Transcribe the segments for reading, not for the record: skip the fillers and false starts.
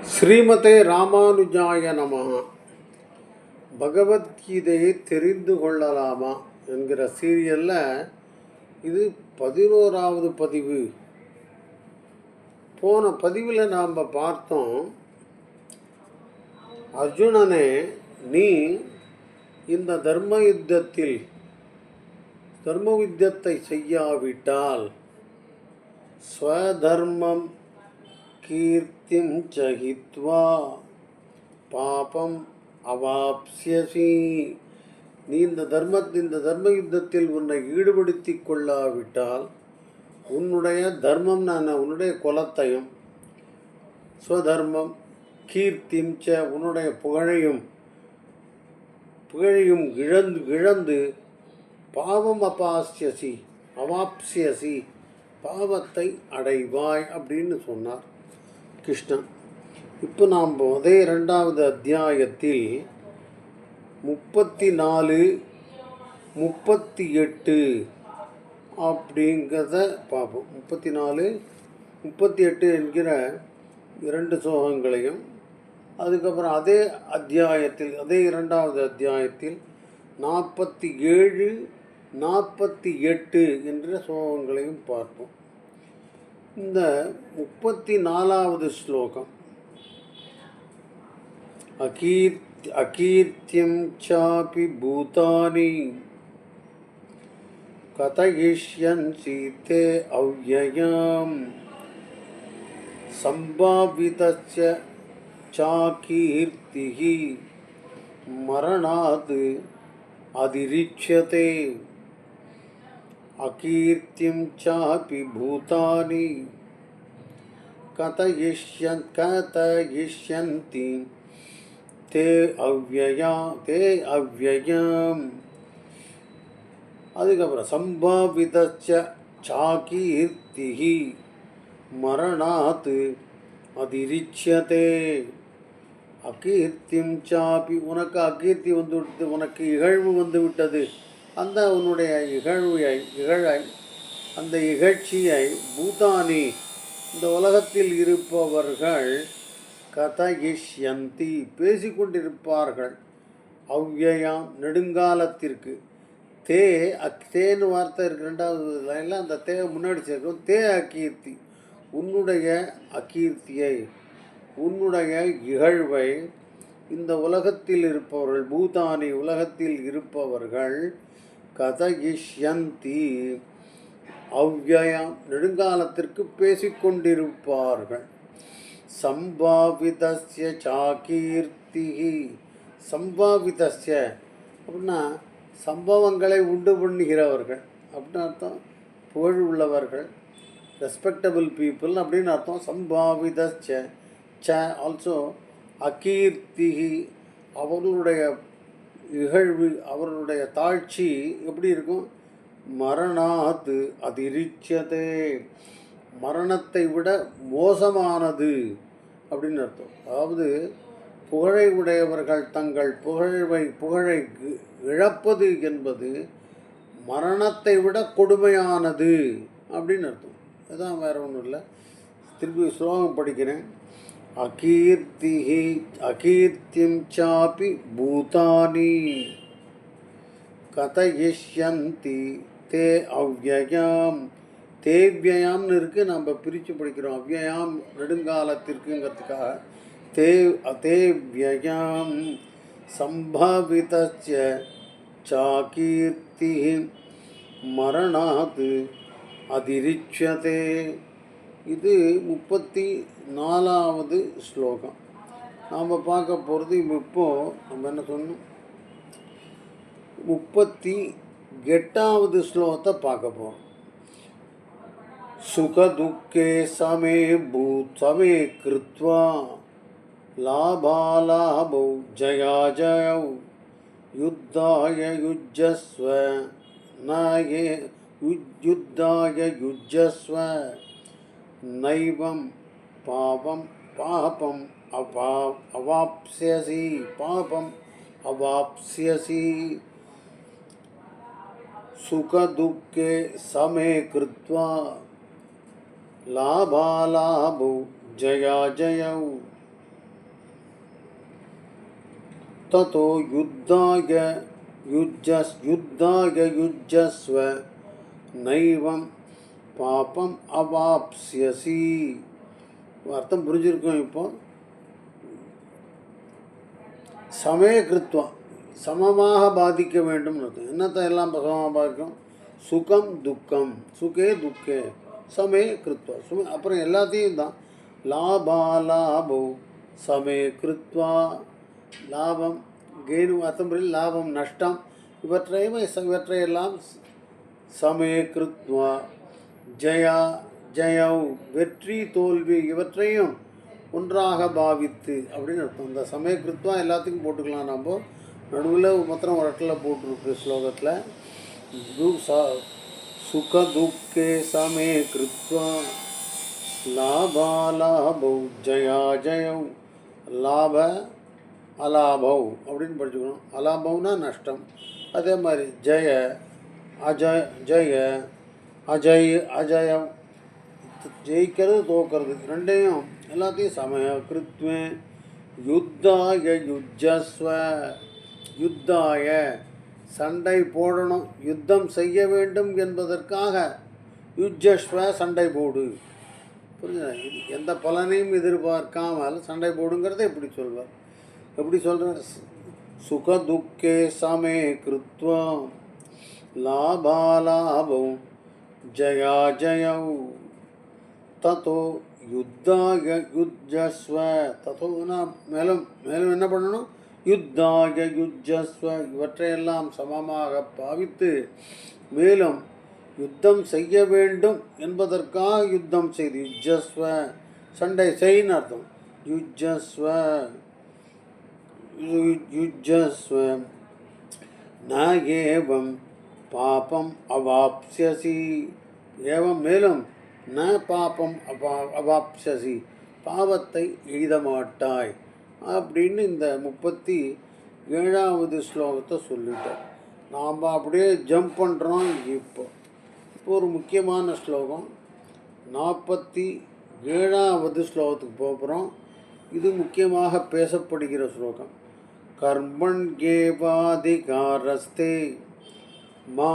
ஸ்ரீமதே ராமானுஜாய நமஹ. பகவத்கீதையை தெரிந்து கொள்ளலாமா என்கிற சீரியலில் இது 11வது பதிவு. போன பதிவில் நாம் பார்த்தோம், அர்ஜுனனே, நீ இந்த தர்ம யுத்தத்தை செய்யாவிட்டால் ஸ்வதர்மம் கீர்த்திம் சகித்வா பாபம் அவாப்ஸ்யசி. நீ இந்த தர்ம யுத்தத்தில் உன்னை ஈடுபடுத்தி கொள்ளாவிட்டால் உன்னுடைய தர்மம், உன்னுடைய குலத்தையும், ஸ்வதர்மம் கீர்த்திம் ச உன்னுடைய புகழையும் இழந்து பாவம் அவாப்ஸ்யசி பாவத்தை அடைவாய் அப்படின்னு சொன்னார் கிருஷ்ணன். இப்போ நாம் அதே 2வது அத்தியாயத்தில் 34, 38 அப்படிங்கிறத பார்ப்போம். 34, 38 என்கிற 2 ஸ்லோகங்களையும், அதுக்கப்புறம் அதே 2வது அத்தியாயத்தில் 47, 48 என்ற ஸ்லோகங்களையும் பார்ப்போம். இந்த 34வது ஸ்லோகம், அகீர்த்தியம் சாபி பூதானி கதயிஷ்யன்சி தே அவ்யயம் சம்பாவிதஸ்ய சாகீர்த்திஹி மரணாத் அதிரிச்யதே. அகீர்த்தியம் சாபி பூதானி கதயிஷ்யந்தி தே அவ்யயம். அதுக்கப்புறம் சம்பாவிதஸ்ய சாகீர்த்திஹி மரணாத் அதிரிச்யதே. அகீர்த்தியம் சாபி, உனக்கு அகீர்த்தி வந்துவிட்டது, உனக்கு இகழ்வு வந்து விட்டது. அந்த உன்னுடைய அந்த இகழ்ச்சியை பூதானி இந்த உலகத்தில் இருப்பவர்கள் கதயிஷ்யந்தி பேசிக்கொண்டிருப்பார்கள், அவ்யயாம் நெடுங்காலத்திற்கு. தேன்னு வார்த்தை இருக்கு 2வது லைனில், அந்த தே முன்னாடி சேர்க்கும். தே அகீர்த்தி, உன்னுடைய அகீர்த்தியை, உன்னுடைய இகழ்வை இந்த உலகத்தில் இருப்பவர்கள், பூதானி உலகத்தில் இருப்பவர்கள், கதயிஷ்யந்தி அவ்யயம் நெடுங்காலத்திற்கு பேசிக்கொண்டிருப்பார்கள். சம்பாவிதஸ்ய சாகீர்த்திஹி, சம்பாவிதஸ்ய அப்படின்னா சம்பவங்களை உண்டு பண்ணுகிறவர்கள் அப்படின்னு அர்த்தம். புகழ் உள்ளவர்கள், ரெஸ்பெக்டபிள் பீப்புள் அப்படின்னு அர்த்தம். சம்பாவிதஸ்ய ச ஆல்சோ அகீர்த்திஹி, அவர்களுடைய இகழ்வு, அவர்களுடைய தாழ்ச்சி எப்படி இருக்கும்? மரணாத் அதிரிச்யதே, மரணத்தை விட மோசமானது அப்படின்னு அர்த்தம். அதாவது புகழை உடையவர்கள் தங்கள் புகழை இழப்பது என்பது மரணத்தை விட கொடுமையானது அப்படின்னு அர்த்தம். அதுதான், வேறு ஒன்றும் இல்லை. திருப்பி ஸ்லோகம் படிக்கிறேன். அகீர்த்தியம் சாபி பூதானி கதயிஷ்யந்தி தே அவ்யயம். தேவ்யயம்னு இருக்குது, நம்ம பிரித்து படிக்கிறோம். அவ்யயம் நெடுங்காலத்திற்குங்கிறதுக்காக தேவ்யயம். சம்பாவிதஸ்ய சாகீர்த்தி மரணாத் அதிரிச்யதே. இது 34வது ஸ்லோகம். நாம் பார்க்க போகிறது இப்போது நம்ம என்ன சொன்னோம், 38வது ஸ்லோகத்தை பார்க்க போகிறோம். சுகதுக்கே சமே கிருத்வா லாபாலாபௌ ஜயாஜயௌ யுத்தாய யுஜ்ஜஸ்வ நைவம் பாபம் அவாப்ஸ்யசி. சுகதுக்கே சமே கிருத்வா லாபாலாபௌ ஜயாஜயௌ ததோ யுத்தாய யுஜஸ்வ நைவம் பாபம் அவாப்ஸ்யசி. அர்த்தம் புரிஞ்சிருக்கும். இப்போ சமய கிருத்வா சமமாக பாதிக்க வேண்டும். என்னத்தை எல்லாம் சமமாக பாதிக்கும்? சுகம் துக்கம், சுகே துக்கே சமே கிருத்வா. அப்புறம் எல்லாத்தையும் தான் லாபோ சமே கிருத்வா. லாபம் கெயின் அர்த்தம் புரியல. லாபம் நஷ்டம் இவற்றையெல்லாம் சமே கிருத்வா. ஜெயவ் வெற்றி தோல்வி இவற்றையும் ஒன்றாக பாவித்து அப்படின்னு அர்த்தம். இந்த சமய கிருத்வா எல்லாத்துக்கும் போட்டுக்கலாம். நம்ம நடுவில் மாத்திரம் ஒரு இடத்துல போட்டிருக்கு ஸ்லோகத்தில். சுக துக்கே சமே கிருத்வா லாபௌ ஜெயவ் லாப அலாபௌ அப்படின்னு படிச்சுக்கணும். அலாபௌனா நஷ்டம். அதே மாதிரி அஜயம் ஜெயிக்கிறது தோக்கிறது ரெண்டையும் எல்லாத்தையும் சமய கிருத்வே. யுத்தாய யுஜஸ்வ யுத்தாய சண்டை போடணும், யுத்தம் செய்ய வேண்டும் என்பதற்காக யுஜஸ்வ சண்டை போடு. புரிஞ்சுதா? எந்த பலனையும் எதிர்பார்க்காமல் சண்டை போடுங்கிறத எப்படி சொல்வார்? எப்படி சொல்கிறார்? சுக துக்கே சமே கிருத்வா லாபௌ ஜெயவ் ததோ யுத்தாய யுஜஸ்வ. ததோனா மேலும் மேலும் என்ன பண்ணணும்? யுத்தாய யுஜஸ்வ இவற்றையெல்லாம் சமமாக பாவித்து மேலும் யுத்தம் செய்ய வேண்டும் என்பதற்காக யுத்தம் செய்து. யுஜஸ்வ சண்டை செய்ன்னு அர்த்தம். யுஜஸ்வ ந ஏவம் பாபம் அவாப்ஸ்யசி. ஏவம் மேலும் ந பாபம் அவாப்ஸ்யசி பாவத்தை எய்த மாட்டாய் அப்படின்னு இந்த 37வது ஸ்லோகத்தை சொல்லிட்டார். நாம் அப்படியே ஜம்ப் பண்ணுறோம். இப்போ ஒரு முக்கியமான ஸ்லோகம் 47வது ஸ்லோகத்துக்கு போகிறோம். இது முக்கியமாக பேசப்படுகிற ஸ்லோகம். கர்மண் கேவாதிகாரஸ்தே மா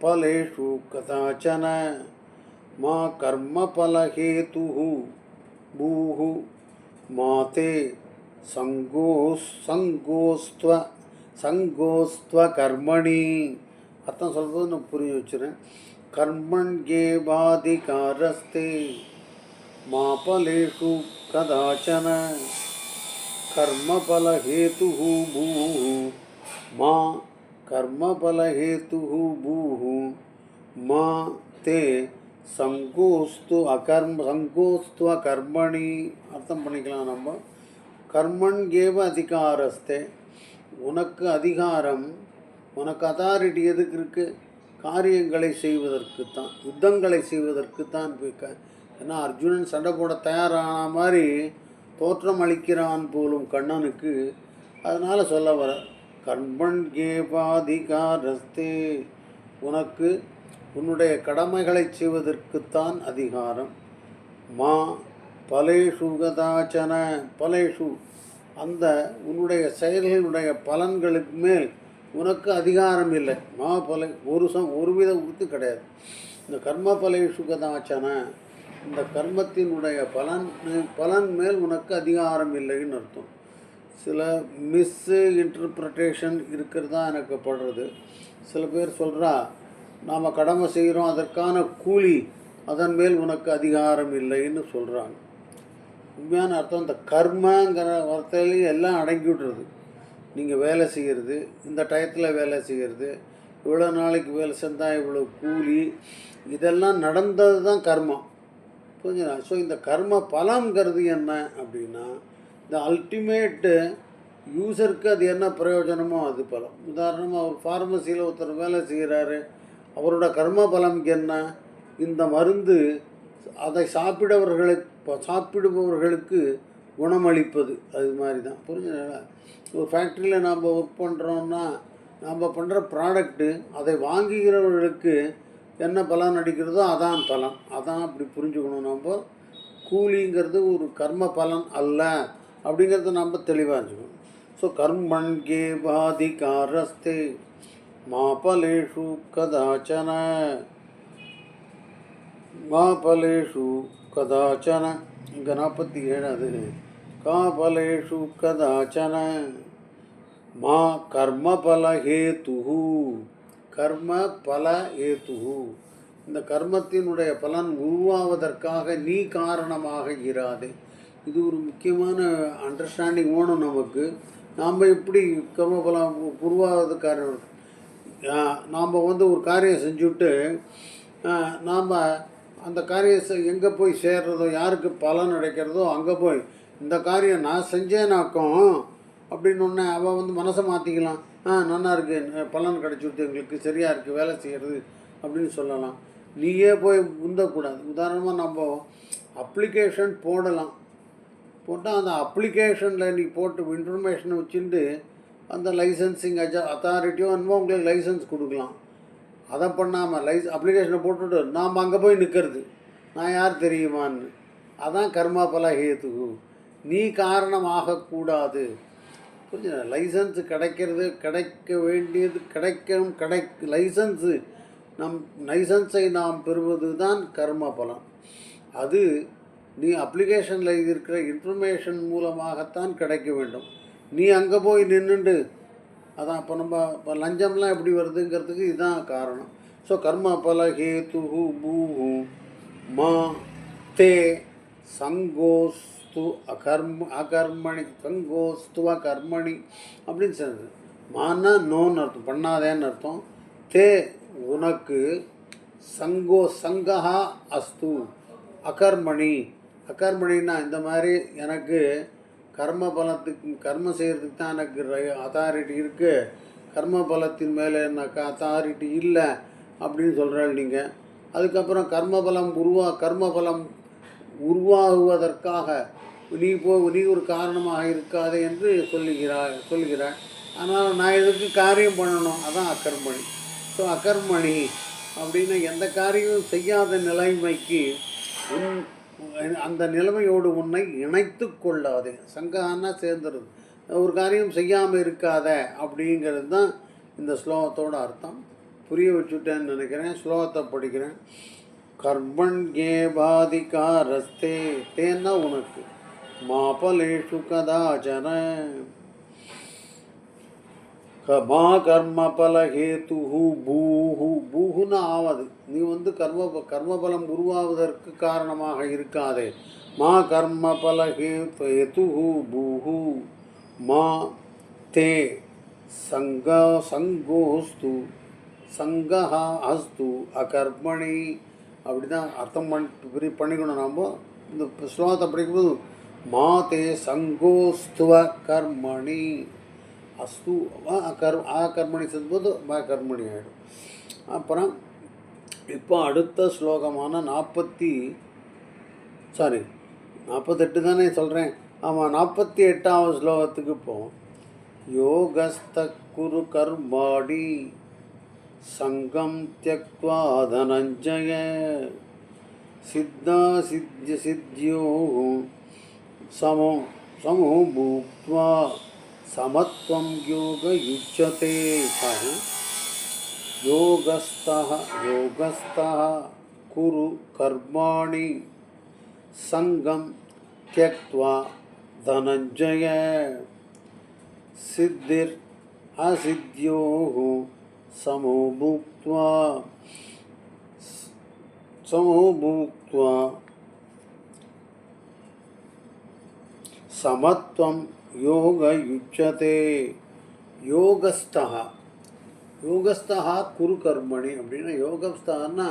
பலேஷு கதாச்சன மா கர்ம பலஹேது பூஹு மாதே சங்கோஸ்த்வ கர்மணி. அர்த்தம் சொல்வது நான் புரிய வச்சுறேன். கர்மண் கேவாதிகாரஸ்தே மா பலேஷு கதாச்சன கர்மபலஹேது பூஹு மா கர்மபலஹேது பூஹு மா தே சங்கோஸ்துவ கர்மணி. அர்த்தம் பண்ணிக்கலாம் நம்ம. கர்மன் கேவ அதிகாரஸ்தே உனக்கு அதிகாரம், உனக்கு அத்தாரிட்டி எதுக்கு இருக்குது? காரியங்களை செய்வதற்குத்தான், யுத்தங்களை செய்வதற்குத்தான். ஏன்னா அர்ஜுனன் சண்டை போட தயாரான மாதிரி தோற்றம் அளிக்கிறான் போலும் கண்ணனுக்கு. அதனால் சொல்ல வர கர்மன் கேவாதிகாரஸ்தே உனக்கு உன்னுடைய கடமைகளை செய்வதற்குத்தான் அதிகாரம். மா பலேஷு கதாச்சன பலேஷு அந்த உன்னுடைய செயல்களுடைய பலன்களுக்கு மேல் உனக்கு அதிகாரம் இல்லை. மா பலை ஒருவித உறுத்து கிடையாது. இந்த கர்ம பலேஷு கதாச்சன இந்த கர்மத்தினுடைய பலன் மேல் உனக்கு அதிகாரம் இல்லைன்னு அர்த்தம். சில இன்டர்பிரட்டேஷன் இருக்கிறதா எனக்கு படுறது. சில பேர் சொல்கிறா நாம் கடமை செய்கிறோம், அதற்கான கூலி அதன் மேல் உனக்கு அதிகாரம் இல்லைன்னு சொல்கிறாங்க. உண்மையான அர்த்தம் இந்த கர்மங்கிற வார்த்தையிலையும் எல்லாம் அடங்கி விட்டுறது. நீங்கள் வேலை செய்கிறது, இந்த டயத்தில் வேலை செய்கிறது, இவ்வளோ நாளைக்கு வேலை செஞ்சால் இவ்வளோ கூலி, இதெல்லாம் நடந்தது தான் கர்மம். புரிஞ்சுதா? ஸோ இந்த கர்ம பலங்கிறது என்ன அப்படின்னா இந்த அல்டிமேட்டு யூசருக்கு அது என்ன பிரயோஜனமோ அது பலம். உதாரணமாக ஒரு ஃபார்மசியில் ஒருத்தர் வேலை செய்கிறாரு, அவரோட கர்ம பலம் என்ன? இந்த மருந்து அதை சாப்பிடுபவர்களுக்கு குணமளிப்பது. அது மாதிரி தான். புரிஞ்சுங்களா? ஒரு ஃபேக்ட்ரியில் நாம் ஒர்க் பண்ணுறோன்னா நாம் பண்ணுற ப்ராடக்ட்டு அதை வாங்குகிறவர்களுக்கு என்ன பலன் அடிக்கிறதோ அதான் பலன். அதான் அப்படி புரிஞ்சுக்கணும். நம்ம கூலிங்கிறது ஒரு கர்ம பலன் அல்ல அப்படிங்கிறத நம்ம தெளிவாக இருந்துக்கணும். ஸோ கர்மண்யேவாதிகாரஸ்தே மா பலேஷு கதாச்சன இங்கே 47 காபலேஷு கதாச்சன மா கர்மபல ஹேதுஹு கர்ம பல ஹேதுஹு இந்த கர்மத்தினுடைய பலன் உருவாவதற்காக நீ காரணமாக இராதே. இது ஒரு முக்கியமான அண்டர்ஸ்டாண்டிங் வேணும் நமக்கு. நாம் எப்படி கர்மபலம் உருவாவதுக்கான நாம் ஒரு காரியம் செஞ்சுட்டு நாம் அந்த காரியம் எங்கே போய் சேர்றதோ, யாருக்கு பலன் கிடைக்கிறதோ அங்கே போய் இந்த காரியம் நான் செஞ்சேனாக்கும் அப்படின்னு ஒன்று அவள் மனசை மாற்றிக்கலாம். நல்லா இருக்குது, பலன் கிடச்சிடுது, எங்களுக்கு சரியாக இருக்குது வேலை செய்கிறது அப்படின்னு சொல்லலாம். நீயே போய் உந்தக்கூடாது. உதாரணமாக நம்ம அப்ளிகேஷன் போடலாம், போட்டால் அந்த அப்ளிகேஷனில் நீ போட்டு இன்ஃபர்மேஷனை வச்சுட்டு அந்த லைசன்சிங் அத்தாரிட்டியோ என்னமோ உங்களுக்கு லைசன்ஸ் கொடுக்கலாம். அதை பண்ணாமல் அப்ளிகேஷனை போட்டுவிட்டு நாம் அங்கே போய் நிற்கிறது, நான் யார் தெரியுமான்னு. அதான் கர்மா பல ஹேத்து. நீ காரணம் ஆகக்கூடாது. புரிஞ்சு? லைசன்ஸு கிடைக்க வேண்டியது லைசன்ஸை நாம் பெறுவது தான் கர்ம பலம். அது நீ அப்ளிகேஷனில் இருக்கிற இன்ஃபர்மேஷன் மூலமாகத்தான் கிடைக்க வேண்டும். நீ அங்கே போய் நின்றுண்டு அதான் இப்போ நம்ம இப்போ லஞ்சம்லாம் எப்படி வருதுங்கிறதுக்கு இதுதான் காரணம். ஸோ கர்ம பல ஹேத்து பூஹு மா தே சங்கோஸ்து அகர்மணி அப்படின்னு சொல்லுது. மானா நோன்னு அர்த்தம், பண்ணாதேன்னு அர்த்தம். தே உனக்கு சங்கஹா அஸ்து அகர்மணின்னா இந்த மாதிரி எனக்கு கர்ம செய்கிறதுக்கு தான் எனக்கு அத்தாரிட்டி இருக்குது, கர்ம பலத்தின் மேலே எனக்கு அத்தாரிட்டி இல்லை அப்படின்னு சொல்கிறாள் நீங்கள். அதுக்கப்புறம் கர்ம பலம் உருவாகுவதற்காக நீ ஒரு காரணமாக இருக்காதே என்று சொல்லுகிறாய். ஆனால் நான் எதுக்கு காரியம் பண்ணணும், அதான் அகர்மணி. ஸோ அகர்மணி அப்படின்னா எந்த காரியமும் செய்யாத நிலைமைக்கு அந்த நிலைமையோடு உன்னை இணைத்து கொள்ளாதே. சங்கான்னா சேர்ந்துருது, ஒரு காரியம் செய்யாமல் இருக்காத அப்படிங்கிறது தான் இந்த ஸ்லோகத்தோட அர்த்தம். புரிய வச்சுட்டேன்னு நினைக்கிறேன். ஸ்லோகத்தை படிக்கிறேன். கர்மண்யேவாதிகாரஸ்தே தேன்னா உனக்கு மாபலேஷு கதாச்சன மா கர்ம பல ஹேத்து பூஹுன்னு ஆவது. நீ கர்மபலம் உருவாவதற்கு காரணமாக இருக்காதே. மா கர்ம பல ஹேத்து பூஹு மா தே சங்கோஸ்து சங்கஹா அஸ்து அகர்மணி. அப்படி தான் அர்த்தம் பண்ணிக்கணும். நாம் இந்த ஸ்லோகத்தை படிக்கும்போது மா தே சங்கோஸ்துவ கர்மணி அஸ்து கர்மணி சொல்லும்போது கர்மணி ஆகிடும். அப்புறம் இப்போ அடுத்த ஸ்லோகமான 48 தானே சொல்கிறேன். ஆமாம், 48வது ஸ்லோகத்துக்கு போவோம். யோகஸ்த குரு கர்மாடி சங்கம் த்யக்த்வா தனஞ்சய சித்தியோ சமோ பூக்த்வா சமத்வம் யோக யுஜ்யதே. யோகஸ்தः குரு கர்மாணி சங்கம் த்யக்த்வா தனஞ்சய சித்திர் அசித்யோः சமோ பூக்த்வா சமத்வம் யோக யுஜ்யதே. யோகஸ்தா குரு கர்மணி அப்படின்னா யோகஸ்தான்னா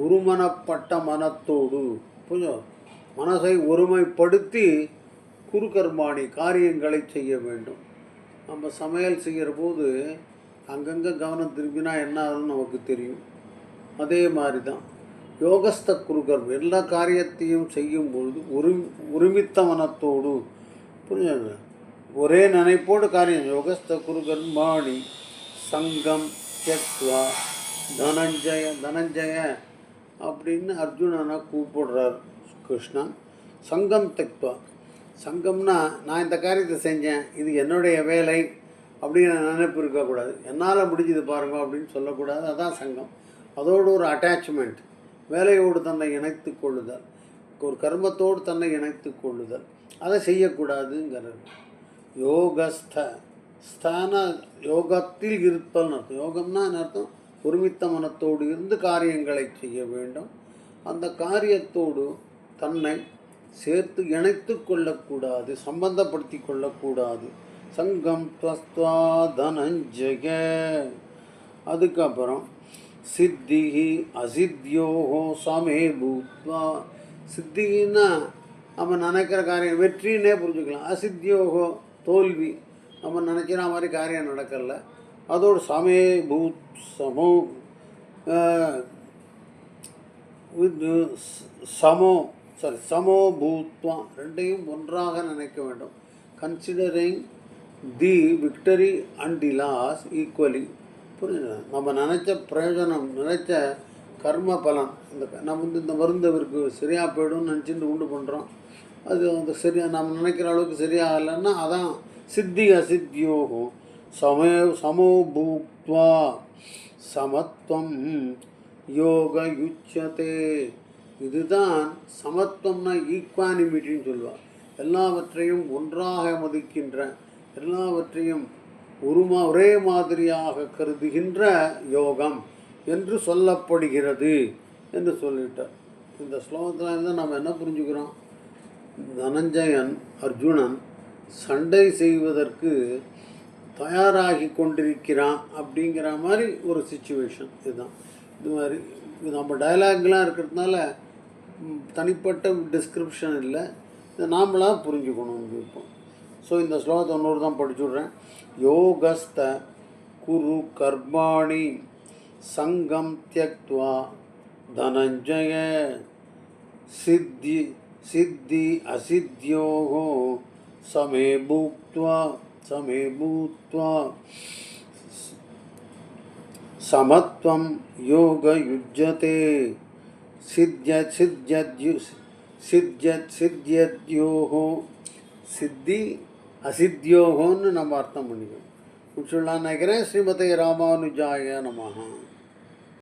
ஒருமனப்பட்ட மனத்தோடு கொஞ்சம் மனசை ஒருமைப்படுத்தி குரு கர்மாணி காரியங்களை செய்ய வேண்டும். நம்ம சமையல் செய்கிற போது அங்கங்கே கவனம் திரும்பினா என்ன ஆகுதுன்னு நமக்கு தெரியும். அதே மாதிரி தான் யோகஸ்த குரு கர்மம். எல்லா காரியத்தையும் செய்யும்பொழுது ஒருமித்த மனத்தோடு புரியுது, ஒரே நினைப்போடு காரியம். யோகஸ்த குரு கர்மாணி சங்கம் த்யக்த்வா தனஞ்சய அப்படின்னு அர்ஜுனனை கூப்பிடுறார் கிருஷ்ணன். சங்கம் த்யக்த்வா சங்கம்னா நான் இந்த காரியத்தை செஞ்சேன், இது என்னுடைய வேலை அப்படின்னு நினைப்பு இருக்கக்கூடாது. என்னால் முடிஞ்சது பாருங்க அப்படின்னு சொல்லக்கூடாது. அதான் சங்கம். அதோடு ஒரு அட்டாச்மெண்ட், வேலையோடு தன்னை இணைத்து கொள்ளுதல், ஒரு கர்மத்தோடு தன்னை இணைத்து கொள்ளுதல், அதை செய்யக்கூடாதுங்கிறது. யோகஸ்த, ஸ்தான யோகத்தில் இருப்பல்னு அர்த்தம். யோகம்னா அர்த்தம் ஒருமித்த மனத்தோடு இருந்து காரியங்களை செய்ய வேண்டும். அந்த காரியத்தோடு தன்னை சேர்த்து இணைத்து கொள்ளக்கூடாது, சம்பந்தப்படுத்தி கொள்ளக்கூடாது. சங்கம் துவஸ்துவா தனஞ்சய. அதுக்கப்புறம் சித்திஹி அசித்தியோகோ சமே பூத்வா. சித்தின்னா நம்ம நினைக்கிற காரியம் வெற்றின்னே புரிஞ்சுக்கலாம். அசித்தியோகோ தோல்வி, நம்ம நினைக்கிற மாதிரி காரியம் நடக்கல, அதோடு சமே பூத் சமோ சமோ பூத்வா, ரெண்டையும் ஒன்றாக நினைக்க வேண்டும். Considering the victory and the loss equally. புரியுது? நம்ம நினச்ச பிரயோஜனம், நினச்ச கர்ம பலன், நம்ம இந்த மருந்து அவருக்கு சரியாக போய்டும்னு நினச்சிட்டு உண்டு பண்ணுறோம், அது அந்த சரியாக நம்ம நினைக்கிற அளவுக்கு சரியாகலைன்னா அதான் சித்தி அசித்தியோகும் சமோ பூத்வா சமத்துவம் யோக யுச்சதே. இதுதான் சமத்துவம்னா ஈக்வானிமிட்டின்னு சொல்லுவாள். எல்லாவற்றையும் ஒன்றாக மதிக்கின்ற, எல்லாவற்றையும் ஒரே மாதிரியாக கருதுகின்ற யோகம் என்று சொல்லப்படுகிறது என்று சொல்லிட்டார். இந்த ஸ்லோகத்தில் இருந்து நம்ம என்ன புரிஞ்சுக்கிறோம்? தனஞ்சயன் அர்ஜுனன் சண்டை செய்வதற்கு தயாராகி கொண்டிருக்கிறான் அப்படிங்கிற மாதிரி ஒரு சிச்சுவேஷன். இதுதான். இது மாதிரி நம்ம டயலாக்லாம் இருக்கிறதுனால தனிப்பட்ட டிஸ்கிரிப்ஷன் இல்லை, இதை நாமளாக புரிஞ்சுக்கணும் இப்போ. ஸோ இந்த ஸ்லோகத்தை இன்னொரு தான் படிச்சுடுறேன். யோகஸ்த குரு கர்மாணி சங்கம் தியக்த்வா தனஞ்சய சித்தி அசித்தியோகோ சமே பூத்வா சமத்வம் யோக யுஜ்யதே சித்யோகோ சித்தி அசித்தியோகோன்னு நம்ம அர்த்தம் பண்ணிக்கணும். சொல்லலான்னு நினைக்கிறேன். ஸ்ரீமதே ராமானுஜாய நமஹ.